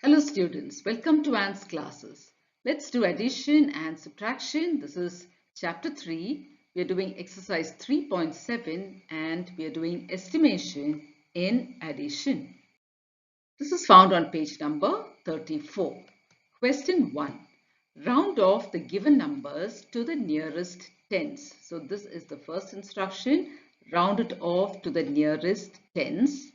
Hello students, welcome to Anne's classes. Let's do addition and subtraction. This is chapter 3. We are doing exercise 3.7 and we are doing estimation in addition. This is found on page number 34. Question 1. Round off the given numbers to the nearest tens. So this is the first instruction. Round it off to the nearest tens.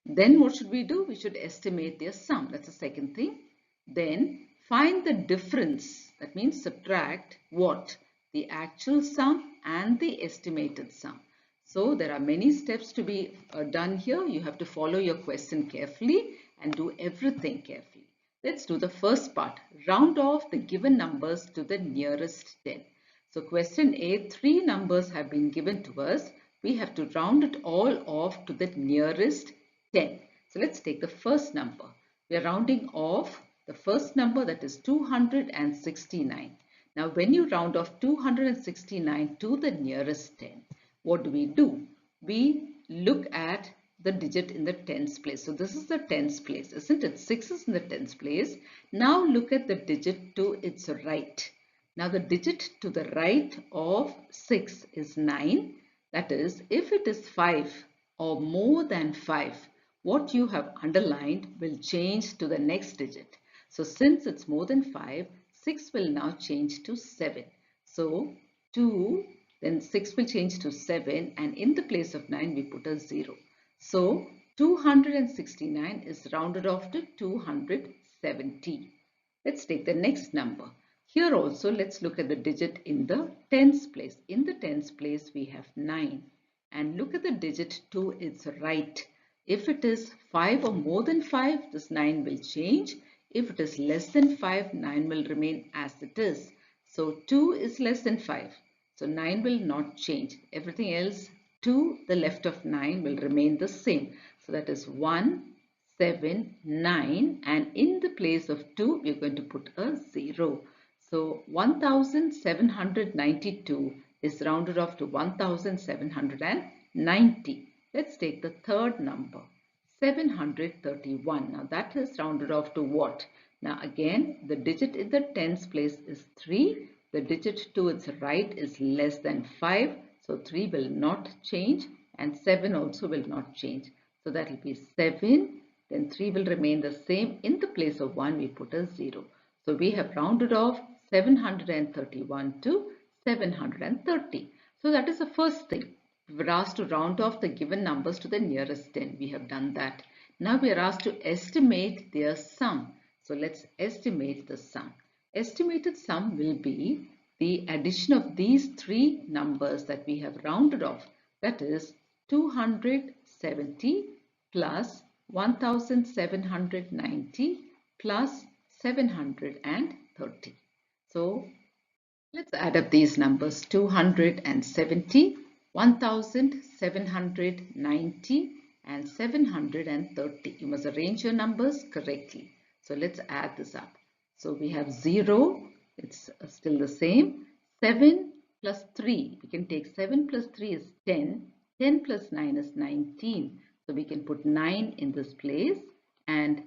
Then what should we do? We should estimate their sum. That's the second thing. Then find the difference. That means subtract what? The actual sum and the estimated sum. So there are many steps to be done here. You have to follow your question carefully and do everything carefully. Let's do the first part. Round off the given numbers to the nearest 10. So question A, 3 numbers have been given to us. We have to round it all off to the nearest 10. So let's take the first number. We are rounding off the first number, that is 269. Now when you round off 269 to the nearest 10, what do? We look at the digit in the tens place. So this is the tens place, isn't it? 6 is in the tens place. Now look at the digit to its right. Now the digit to the right of 6 is 9. That is, if it is 5 or more than 5, what you have underlined will change to the next digit. So since it's more than 5, 6 will now change to 7. So 2, then 6 will change to 7, and in the place of 9 we put a 0. So 269 is rounded off to 270. Let's take the next number. Here also let's look at the digit in the tens place. In the tens place we have 9, and look at the digit to its right. If it is 5 or more than 5, this 9 will change. If it is less than 5, 9 will remain as it is. So 2 is less than 5. So 9 will not change. Everything else to the left of 9 will remain the same. So that is 1, 7, 9, and in the place of 2, we are going to put a 0. So 1792 is rounded off to 1790. Let's take the third number, 731. Now that is rounded off to what? Now again, the digit in the tens place is 3. The digit to its right is less than 5. So 3 will not change and 7 also will not change. So that will be 7. Then 3 will remain the same. In the place of 1, we put a 0. So we have rounded off 731 to 730. So that is the first thing. We were asked to round off the given numbers to the nearest 10. We have done that. Now we are asked to estimate their sum. So let's estimate the sum. Estimated sum will be the addition of these three numbers that we have rounded off. That is 270 plus 1790 plus 730. So let's add up these numbers. 270, 1790 and 730. You must arrange your numbers correctly. So let's add this up. So we have 0, it's still the same. 7 plus 3, we can take 7 plus 3 is 10. 10 plus 9 is 19. So we can put 9 in this place and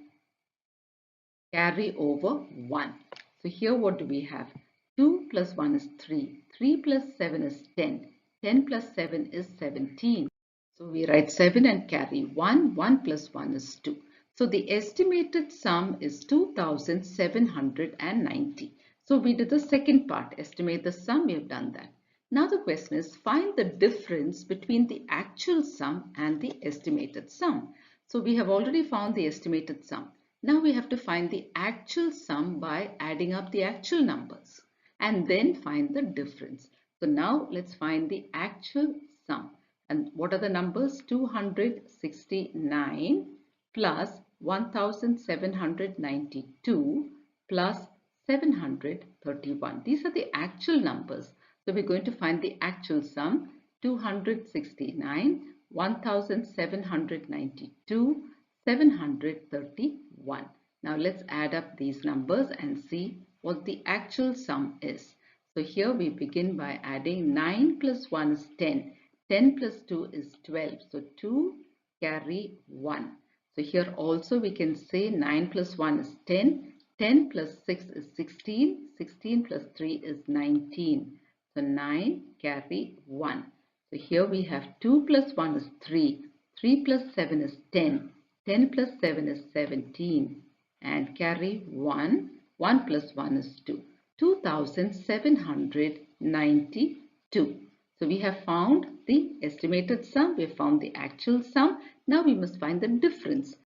carry over 1. So here what do we have? 2 plus 1 is 3. 3 plus 7 is 10. 10 plus 7 is 17. So we write 7 and carry 1. 1 plus 1 is 2. So the estimated sum is 2790. So we did the second part. Estimate the sum. We have done that. Now the question is find the difference between the actual sum and the estimated sum. So we have already found the estimated sum. Now we have to find the actual sum by adding up the actual numbers and then find the difference. So now let's find the actual sum. And what are the numbers? 269 plus 1792 plus 731. These are the actual numbers. So we're going to find the actual sum, 269, 1792, 731. Now let's add up these numbers and see what the actual sum is. So here we begin by adding 9 plus 1 is 10. 10 plus 2 is 12. So 2 carry 1. So here also we can say 9 plus 1 is 10. 10 plus 6 is 16. 16 plus 3 is 19. So 9 carry 1. So here we have 2 plus 1 is 3. 3 plus 7 is 10. 10 plus 7 is 17. And carry 1. 1 plus 1 is 2. 2792. So we have found the estimated sum, we have found the actual sum. Now we must find the difference.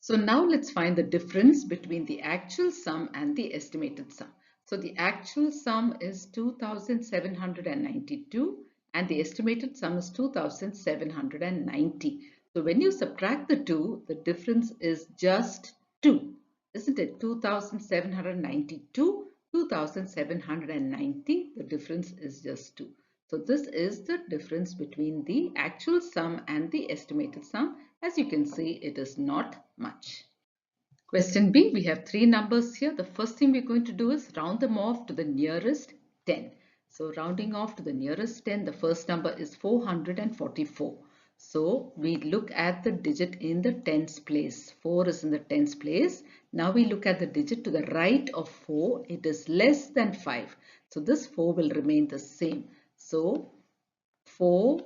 So now let's find the difference between the actual sum and the estimated sum. So the actual sum is 2792 and the estimated sum is 2790. So when you subtract the two, the difference is just 2. Isn't it? 2792, 2790, the difference is just 2. So this is the difference between the actual sum and the estimated sum. As you can see, it is not much. Question B, we have three numbers here. The first thing we're going to do is round them off to the nearest 10. So rounding off to the nearest 10, the first number is 444. So we look at the digit in the tens place. 4 is in the tens place. Now we look at the digit to the right of 4. It is less than 5. So this 4 will remain the same. So 4,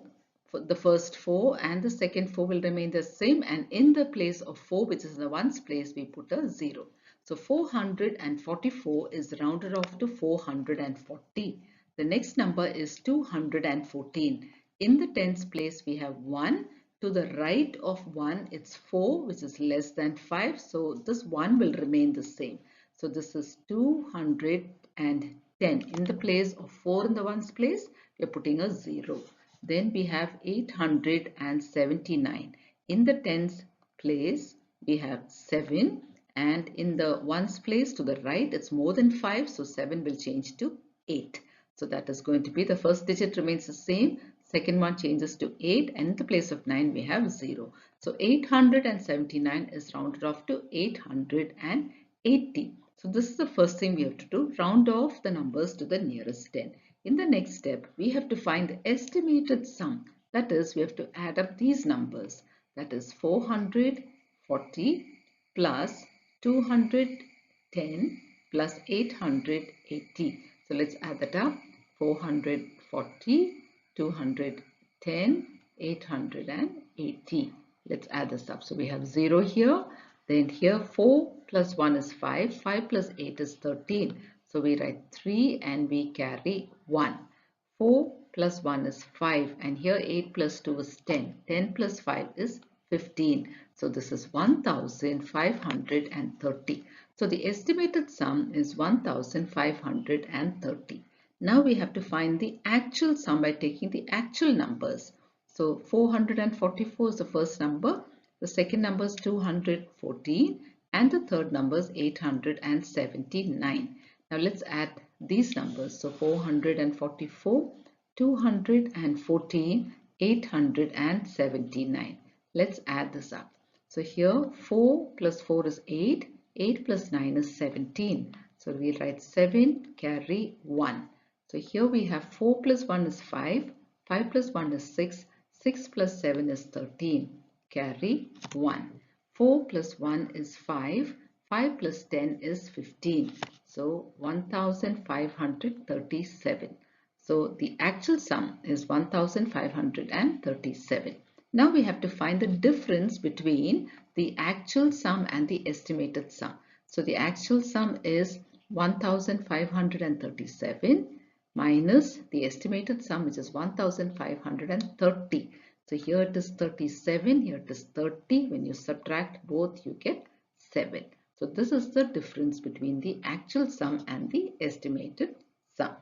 the first 4 and the second 4 will remain the same, and in the place of 4, which is the ones place, we put a 0. So 444 is rounded off to 440. The next number is 214. In the tens place we have 1. To the right of 1 it's 4, which is less than 5. So this 1 will remain the same. So this is 210. In the place of 4 in the ones place, we are putting a 0. Then we have 879. In the tens place, we have 7. And in the ones place to the right, it's more than 5. So 7 will change to 8. So that is going to be the first digit remains the same. Second one changes to 8. And in the place of 9, we have 0. So 879 is rounded off to 880. So this is the first thing we have to do. Round off the numbers to the nearest 10. In the next step, we have to find the estimated sum. That is, we have to add up these numbers. That is 440 plus 210 plus 880. So let's add that up. 440, 210, 880. Let's add this up. So we have 0 here. Then here 4 plus 1 is 5. 5 plus 8 is 13. So we write 3 and we carry 1. 4 plus 1 is 5 and here 8 plus 2 is 10. 10 plus 5 is 15. So this is 1530. So the estimated sum is 1530. Now we have to find the actual sum by taking the actual numbers. So 444 is the first number. The second number is 214 and the third number is 879. Now let's add these numbers. So 444, 214, 879. Let's add this up. So here 4 plus 4 is 8. 8 plus 9 is 17. So we write 7 carry 1. So here we have 4 plus 1 is 5. 5 plus 1 is 6. 6 plus 7 is 13. Carry 1. 4 plus 1 is 5. 5 plus 10 is 15. So 1537. So the actual sum is 1537. Now we have to find the difference between the actual sum and the estimated sum. So the actual sum is 1537 minus the estimated sum, which is 1530. So here it is 37, here it is 30. When you subtract both, you get 7. So this is the difference between the actual sum and the estimated sum.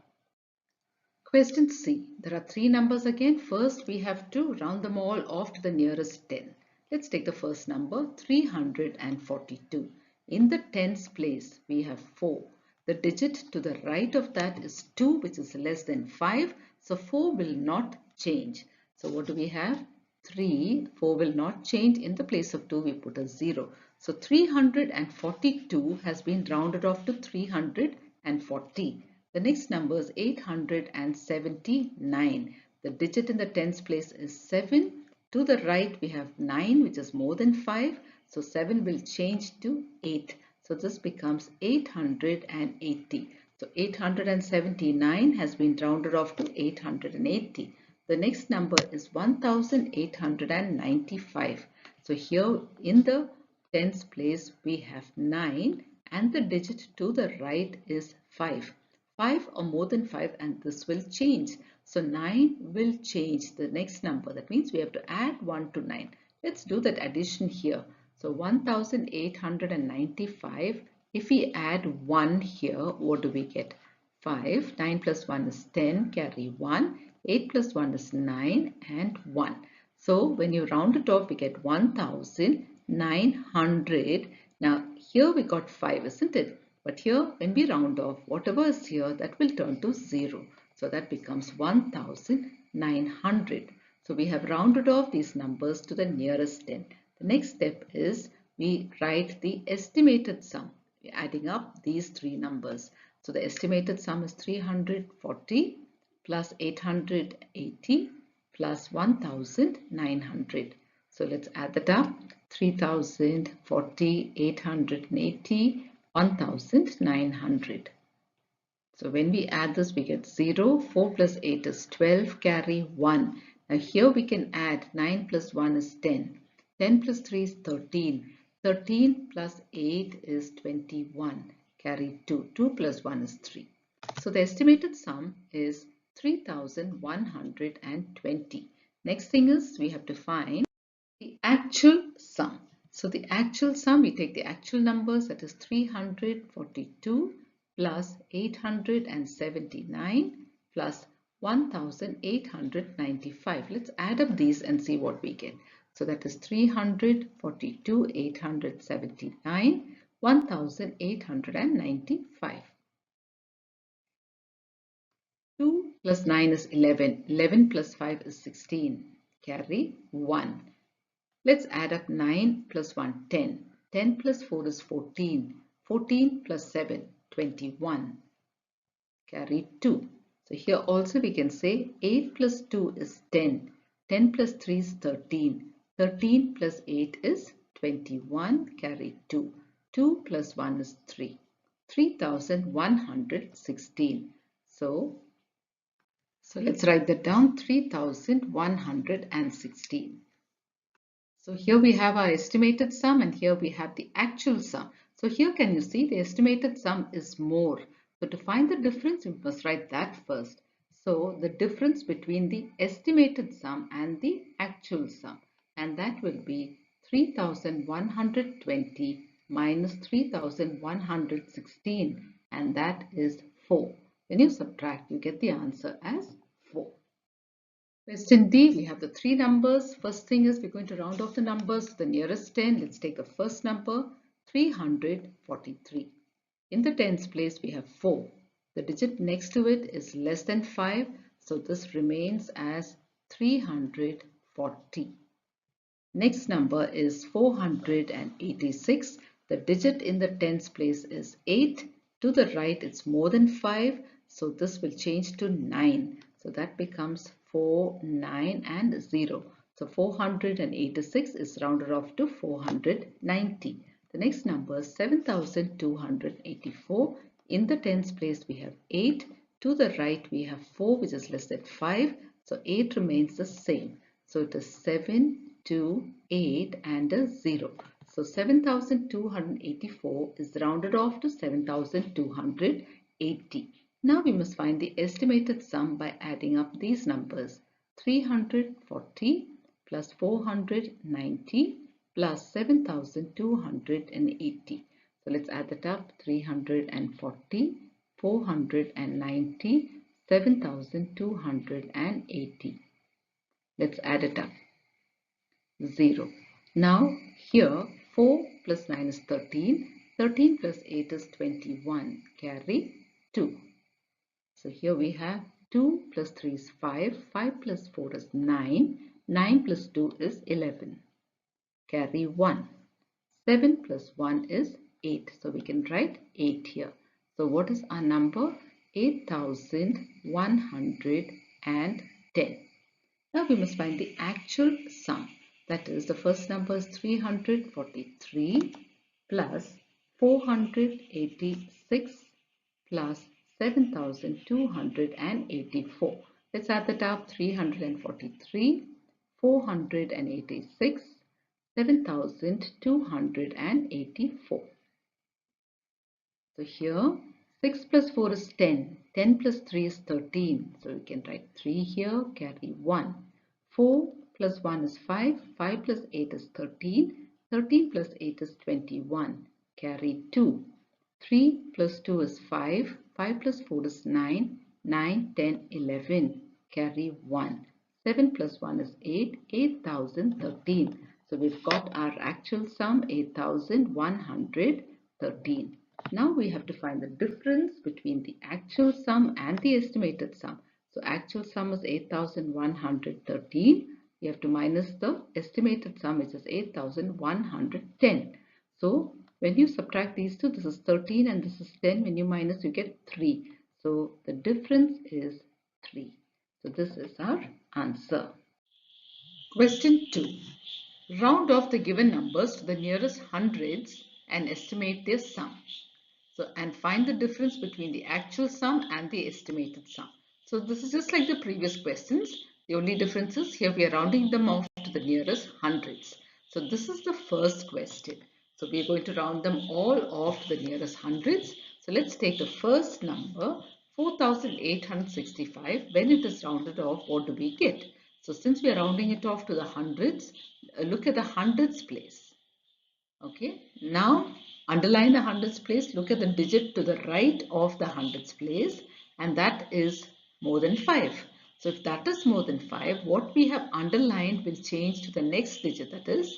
Question C. There are three numbers again. First, we have to round them all off to the nearest 10. Let's take the first number, 342. In the tens place, we have 4. The digit to the right of that is 2, which is less than 5. So 4 will not change. So what do we have? 3. 4 will not change. In the place of 2, we put a 0. So 342 has been rounded off to 340. The next number is 879. The digit in the tens place is 7. To the right we have 9, which is more than 5. So 7 will change to 8. So this becomes 880. So 879 has been rounded off to 880. The next number is 1895. So here in the tens place we have 9 and the digit to the right is 5. 5 or more than 5 and this will change. So 9 will change the next number. That means we have to add 1 to 9. Let's do that addition here. So 1895. If we add 1 here, what do we get? 5. 9 plus 1 is 10. Carry 1. 8 plus 1 is 9 and 1. So when you round it off, we get 1900. Now here we got 5, isn't it? But here when we round off, whatever is here, that will turn to 0. So that becomes 1900. So we have rounded off these numbers to the nearest 10. The next step is we write the estimated sum. We're adding up these three numbers. So the estimated sum is 340 plus 880 plus 1900. So let's add that up. 3040, 880, 1900. So when we add this, we get 0. 4 plus 8 is 12. Carry 1. Now here we can add 9 plus 1 is 10. 10 plus 3 is 13. 13 plus 8 is 21. Carry 2. 2 plus 1 is 3. So the estimated sum is 3120. Next thing is we have to find the actual sum. So the actual sum, we take the actual numbers, that is 342 plus 879 plus 1895. Let's add up these and see what we get. So that is 342, 879, 1895. 2 plus 9 is 11. 11 plus 5 is 16. Carry 1. Let's add up 9 plus 1, 10. 10 plus 4 is 14. 14 plus 7, 21. Carry 2. So here also we can say 8 plus 2 is 10. 10 plus 3 is 13. 13 plus 8 is 21. Carry 2. 2 plus 1 is 3. 3116. So let's write that down. 3116. So here we have our estimated sum and here we have the actual sum. So here can you see the estimated sum is more. So to find the difference, we must write that first. So the difference between the estimated sum and the actual sum, and that will be 3120 minus 3116, and that is 4. When you subtract, you get the answer as 4. Question D, we have the three numbers. First thing is we're going to round off the numbers to the nearest 10. Let's take the first number, 343. In the tens place, we have 4. The digit next to it is less than 5. So this remains as 340. Next number is 486. The digit in the tens place is 8. To the right, it's more than 5. So this will change to 9. So that becomes 4, 9 and 0. So 486 is rounded off to 490. The next number is 7284. In the tens place we have 8. To the right we have 4 which is less than 5. So 8 remains the same. So it is 7, 2, 8 and a 0. So 7284 is rounded off to 7280. Now we must find the estimated sum by adding up these numbers. 340 plus 490 plus 7280. So let's add that up. 340, 490, 7280. Let's add it up. 0. Now here 4 plus 9 is 13. 13 plus 8 is 21. Carry 2. So here we have 2 plus 3 is 5, 5 plus 4 is 9, 9 plus 2 is 11. Carry 1. 7 plus 1 is 8. So we can write 8 here. So what is our number? 8110. Now we must find the actual sum. That is, the first number is 343 plus 486 plus 7,284. Let's add that up. 343, 486, 7,284. So here 6 plus 4 is 10. 10 plus 3 is 13. So we can write 3 here, carry 1. 4 plus 1 is 5. 5 plus 8 is 13. 13 plus 8 is 21. Carry 2. 3 plus 2 is 5. 5 plus 4 is 9. 9, 10, 11. Carry 1. 7 plus 1 is 8. 8,013. So we've got our actual sum 8,113. Now we have to find the difference between the actual sum and the estimated sum. So actual sum is 8,113. We have to minus the estimated sum, which is 8,110. So when you subtract these two, this is 13 and this is 10. When you minus, you get 3. So the difference is 3. So this is our answer. Question 2. Round off the given numbers to the nearest hundreds and estimate their sum. And find the difference between the actual sum and the estimated sum. So this is just like the previous questions. The only difference is here we are rounding them off to the nearest hundreds. So this is the first question. So we are going to round them all off to the nearest hundreds. So let's take the first number, 4,865. When it is rounded off, what do we get? So since we are rounding it off to the hundreds, look at the hundreds place. Okay, now underline the hundreds place, look at the digit to the right of the hundreds place, and that is more than 5. So if that is more than 5, what we have underlined will change to the next digit, that is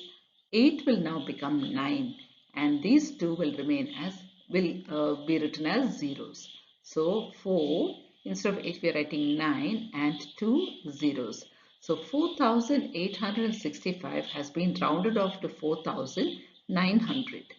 8 will now become 9, and these two will remain as, will be written as zeros. So 4, instead of 8 we are writing 9 and 2 zeros. So 4,865 has been rounded off to 4,900.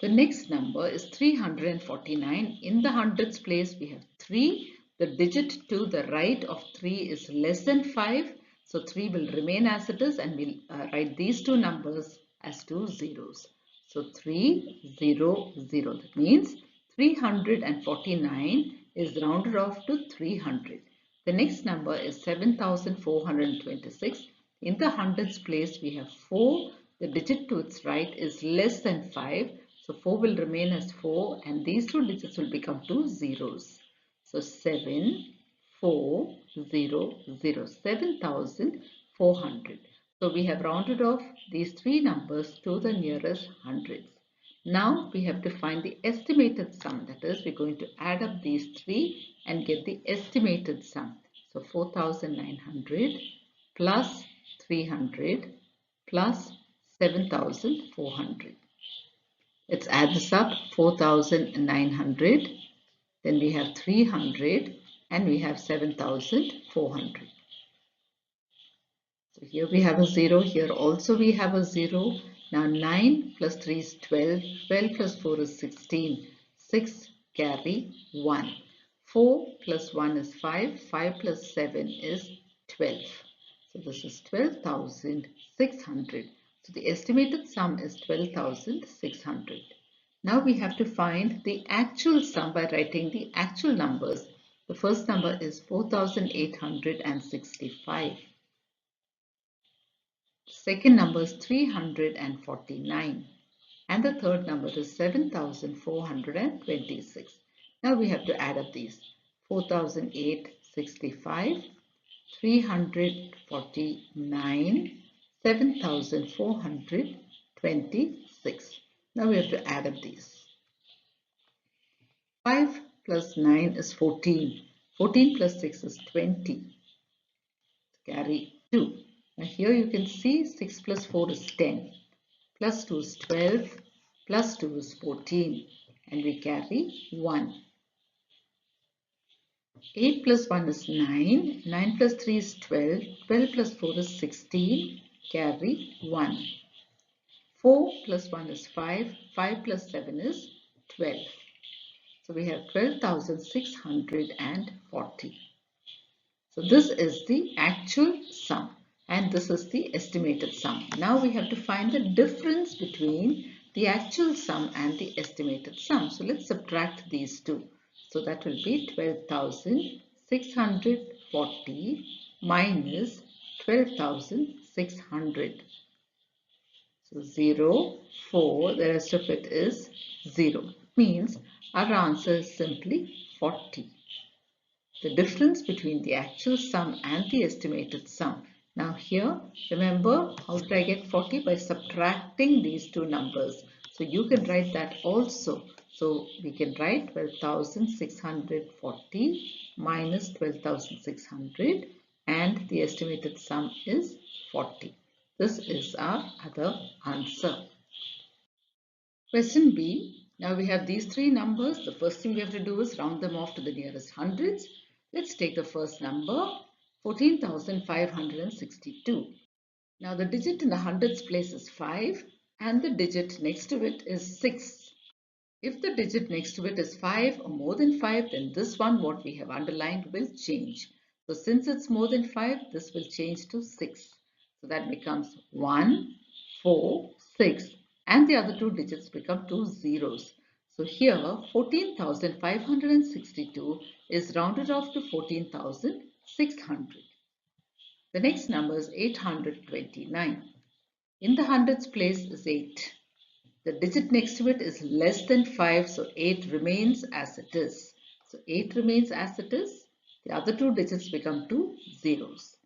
The next number is 349. In the hundreds place we have 3. The digit to the right of 3 is less than 5. So 3 will remain as it is, and we'll write these two numbers as two zeros. So 300. That means 349 is rounded off to 300. The next number is 7,426. In the hundreds place we have 4. The digit to its right is less than 5. So 4 will remain as 4, and these two digits will become two zeros. So 7,400, 7,400. So we have rounded off these three numbers to the nearest hundreds. Now we have to find the estimated sum. That is, we're going to add up these three and get the estimated sum. So 4,900 plus 300 plus 7,400. Let's add this up. 4,900, then we have 300, and we have 7,400. So here we have a 0, here also we have a 0. Now 9 plus 3 is 12, 12 plus 4 is 16, 6 carry 1. 4 plus 1 is 5, 5 plus 7 is 12. So this is 12,600. So the estimated sum is 12,600. Now we have to find the actual sum by writing the actual numbers. The first number is 4,865. Second number is 349. And the third number is 7,426. Now we have to add up these. 4,865, 349, 7,426. Now we have to add up these. 5 plus 9 is 14. 14 plus 6 is 20. Carry 2. Now here you can see 6 plus 4 is 10. Plus 2 is 12. Plus 2 is 14. And we carry 1. 8 plus 1 is 9. 9 plus 3 is 12. 12 plus 4 is 16. Carry 1. 4 plus 1 is 5. 5 plus 7 is 12. So we have 12,640. So this is the actual sum. and this is the estimated sum. Now we have to find the difference between the actual sum and the estimated sum. So let's subtract these two. So that will be 12,640 minus 12,600. So 0, 4, the rest of it is 0. Means our answer is simply 40. The difference between the actual sum and the estimated sum. Now here, remember, how did I get 40? By subtracting these two numbers. So you can write that also. So we can write 12,640 minus 12,600 and the estimated sum is 40. This is our other answer. Question B. Now we have these three numbers. The first thing we have to do is round them off to the nearest hundreds. Let's take the first number, 14,562. Now the digit in the hundreds place is 5 and the digit next to it is 6. If the digit next to it is 5 or more than 5, then this one, what we have underlined, will change. So since it's more than 5, this will change to 6. So that becomes 1, 4, 6. And the other two digits become two zeros. So here 14,562 is rounded off to 14,600. The next number is 829. In the hundreds place is 8. The digit next to it is less than 5, so 8 remains as it is. So 8 remains as it is. The other two digits become two zeros.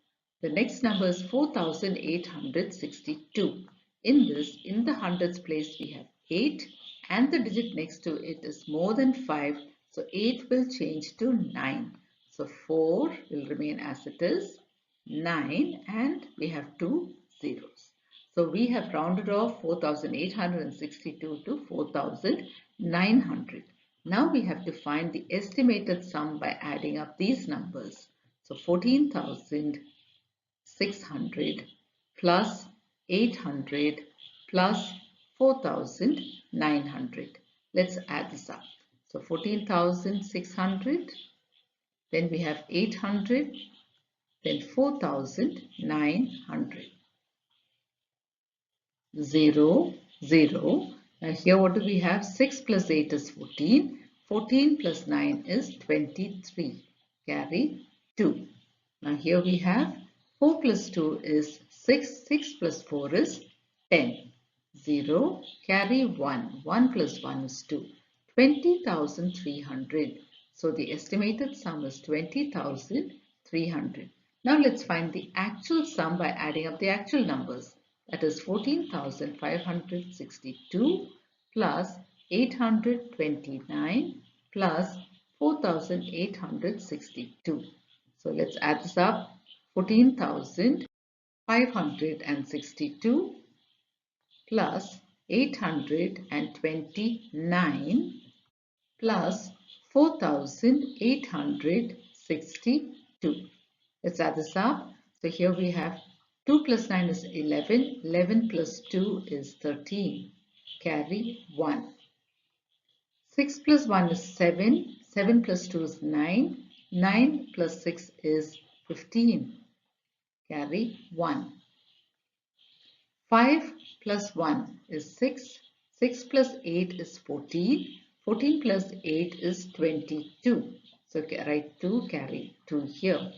The next number is 4,862. In this, in the hundreds place, we have 8 and the digit next to it is more than 5. So 8 will change to 9. So 4 will remain as it is, 9, and we have two zeros. So we have rounded off 4,862 to 4,900. Now we have to find the estimated sum by adding up these numbers. So 14,600 plus 800 plus 4,900. Let's add this up. So 14,600, then we have 800, then 4,900. 0, 0. Now here what do we have? 6 plus 8 is 14. 14 plus 9 is 23. Carry 2. Now here we have 4 plus 2 is 6. 6 plus 4 is 10. 0. Carry 1. 1 plus 1 is 2. 20,300. So the estimated sum is 20,300. Now let's find the actual sum by adding up the actual numbers. That is 14,562 plus 829 plus 4,862. So let's add this up. 14,562 plus 829 plus 4,862. Let's add this up. So here we have 2 plus 9 is 11. 11 plus 2 is 13. Carry 1. 6 plus 1 is 7. 7 plus 2 is 9. 9 plus 6 is 15. Carry 1. 5 plus 1 is 6. 6 plus 8 is 14. 14 plus 8 is 22. So write 2, carry 2 here.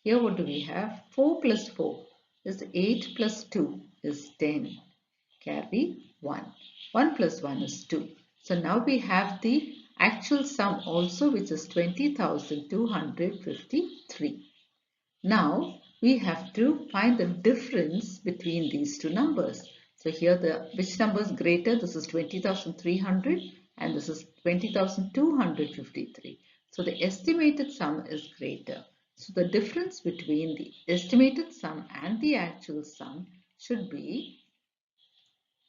Here what do we have? 4 plus 4 is 8 plus 2 is 10. Carry 1. 1 plus 1 is 2. So now we have the actual sum also, which is 20,253. Now we have to find the difference between these two numbers. So here which number is greater? This is 20,300 and this is 20,253. So the estimated sum is greater. So the difference between the estimated sum and the actual sum should be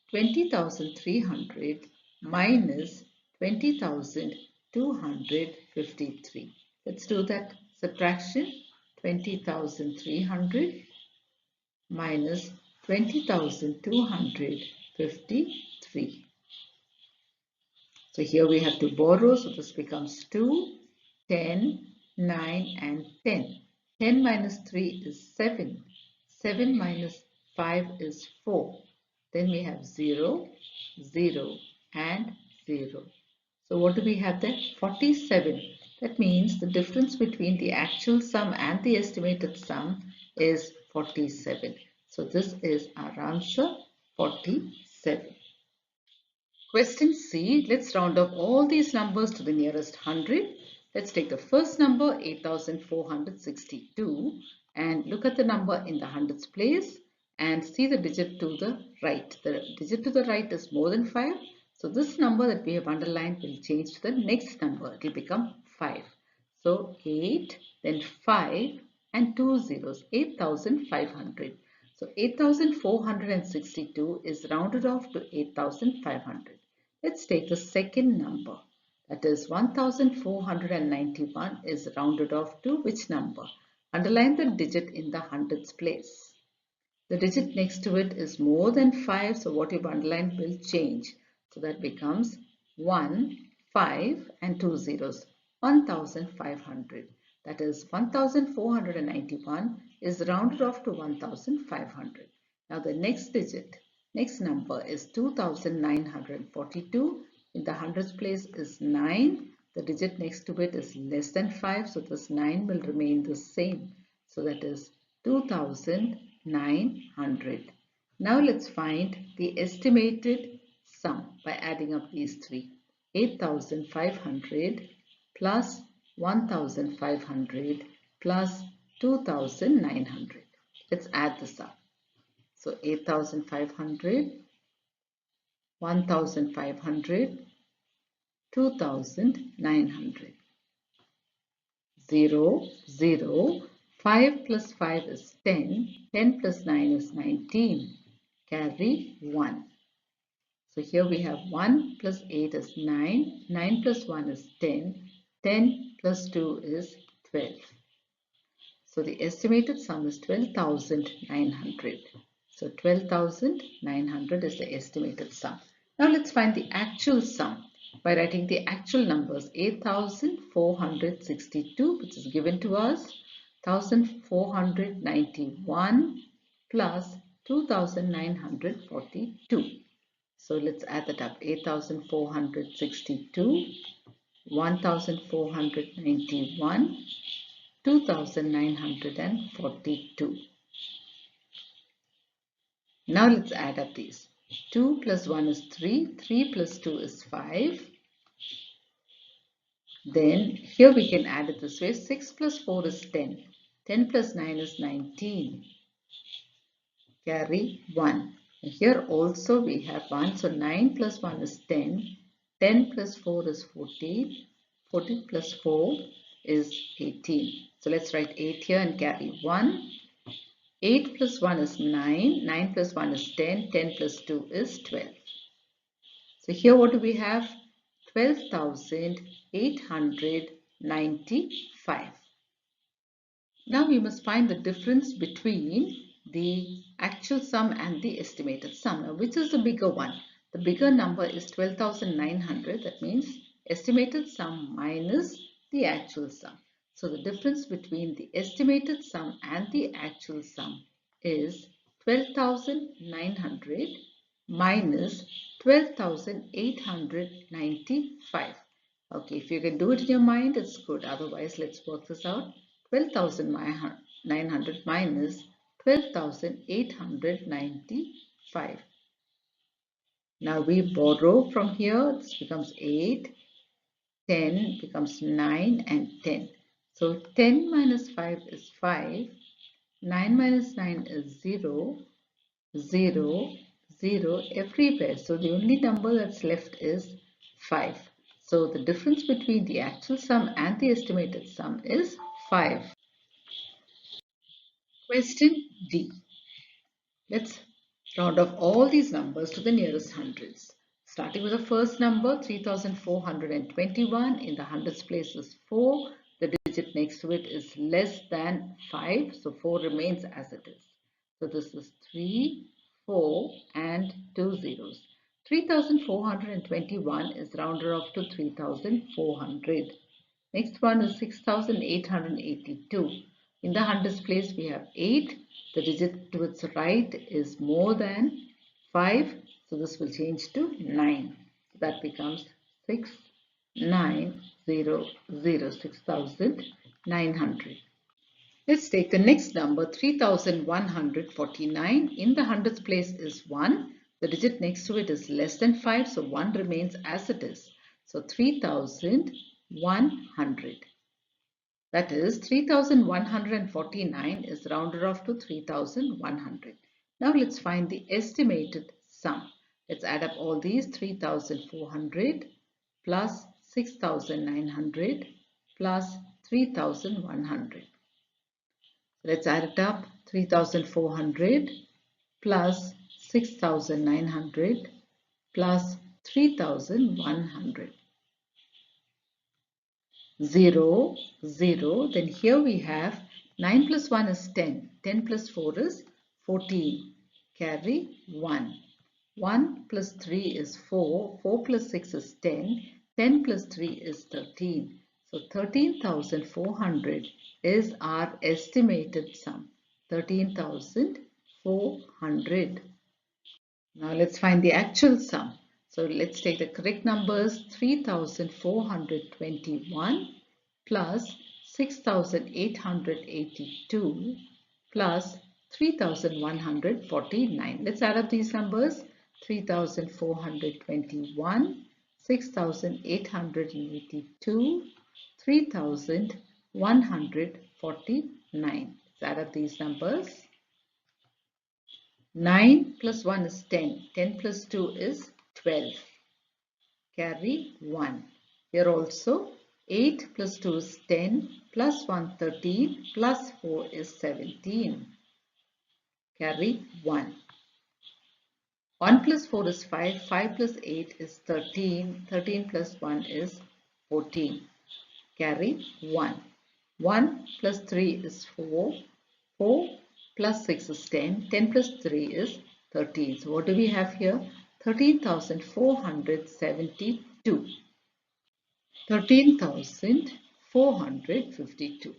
20,300 minus 20,253. Let's do that subtraction. 20,300 minus 20,253. So here we have to borrow, so this becomes 2, 10, 9 and 10. 10 minus 3 is 7. 7 minus 5 is 4. Then we have 0, 0 and 0. So what do we have there? 47. That means the difference between the actual sum and the estimated sum is 47. So this is our answer, 47. Question C, let's round up all these numbers to the nearest 100. Let's take the first number, 8462, and look at the number in the hundreds place and see the digit to the right. The digit to the right is more than 5. So this number that we have underlined will change to the next number. It will become 5. So 8, then 5 and 2 zeros, 8500. So 8462 is rounded off to 8500. Let's take the second number. That is 1491 is rounded off to which number? Underline the digit in the hundreds place. The digit next to it is more than 5, so what you've underlined will change. So that becomes 1, 5 and 2 zeros, 1500. That is 1491 is rounded off to 1500. Now the next digit, next number is 2942. In the hundreds place is 9. The digit next to it is less than 5, so this 9 will remain the same. So that is 2900. Now let's find the estimated sum by adding up these three. 8500 plus 1500 plus 2900. Let's add this up. So 8500, 1500, 2900. 0, 0. 5 plus 5 is 10. 10 plus 9 is 19. Carry 1. So here we have 1 plus 8 is 9. 9 plus 1 is 10. 10 plus 2 is 12. So the estimated sum is 12,900. So 12,900 is the estimated sum. Now let's find the actual sum by writing the actual numbers. 8,462, which is given to us, 1,491 plus 2,942. So let's add that up. 8,462, 1,491, 2,942. Now let's add up these. 2 plus 1 is 3. 3 plus 2 is 5. Then here we can add it this way. 6 plus 4 is 10. 10 plus 9 is 19. Carry 1. Here also we have 1. So 9 plus 1 is 10. 10 plus 4 is 14. 14 plus 4 is 18. So let's write 8 here and carry 1. 8 plus 1 is 9. 9 plus 1 is 10. 10 plus 2 is 12. So here what do we have? 12,895. Now we must find the difference between the actual sum and the estimated sum. Now which is the bigger one? The bigger number is 12,900. That means estimated sum minus the actual sum. So the difference between the estimated sum and the actual sum is 12,900 minus 12,895. Okay, if you can do it in your mind, it's good. Otherwise, let's work this out. 12,900 minus 12,895. Now we borrow from here. This becomes 8, 10 becomes 9 and 10. So 10 minus 5 is 5. 9 minus 9 is 0. 0, 0 everywhere. So the only number that's left is 5. So the difference between the actual sum and the estimated sum is 5. Question D. Let's round off all these numbers to the nearest hundreds. Starting with the first number, 3,421. In the hundreds place is 4. The digit next to it is less than 5. So 4 remains as it is. So this is 3, 4 and 2 zeros. 3,421 is rounded off to 3,400. Next one is 6,882. In the hundreds place, we have 8. The digit to its right is more than 5. So this will change to 9. That becomes 6900, 6,900. Let's take the next number, 3,149. In the hundreds place is 1. The digit next to it is less than 5, so 1 remains as it is. So 3,100. That is 3,149 is rounded off to 3,100. Now let's find the estimated sum. Let's add up all these. 3,400 plus 6,900 plus 3,100. Let's add it up. 3,400 plus 6,900 plus 3,100. 0, 0. Then here we have 9 plus 1 is 10. 10 plus 4 is 14. Carry 1. 1 plus 3 is 4. 4 plus 6 is 10. 10 plus 3 is 13. So 13,400 is our estimated sum. 13,400. Now let's find the actual sum. So let's take the correct numbers. 3,421 plus 6,882 plus 3,149. Let's add up these numbers. 3,421, 6,882, 3,149. Let's add up these numbers. 9 plus 1 is 10. 10 plus 2 is 12. Carry 1. Here also 8 plus 2 is 10. Plus 1 13. Plus 4 is 17. Carry 1. 1 plus 4 is 5. 5 plus 8 is 13. 13 plus 1 is 14. Carry 1. 1 plus 3 is 4. 4 plus 6 is 10. 10 plus 3 is 13. So what do we have here? 13,472. 13,452.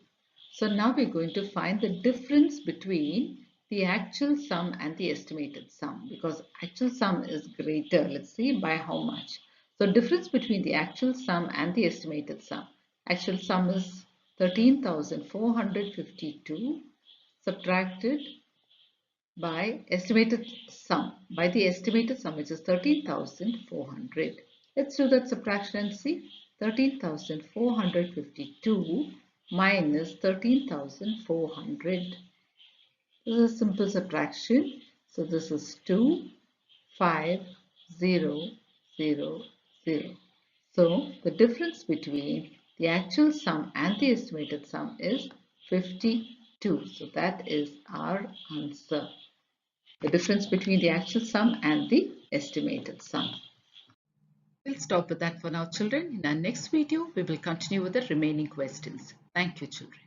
So now we're going to find the difference between the actual sum and the estimated sum, because actual sum is greater. Let's see by how much. So difference between the actual sum and the estimated sum. Actual sum is 13,452 subtracted by the estimated sum, which is 13,400. Let's do that subtraction and see. 13,452 minus 13,400. This is a simple subtraction. So this is 2, 5, 0, 0, 0. So the difference between the actual sum and the estimated sum is 52. So that is our answer. The difference between the actual sum and the estimated sum. We'll stop with that for now, children. In our next video, we will continue with the remaining questions. Thank you, children.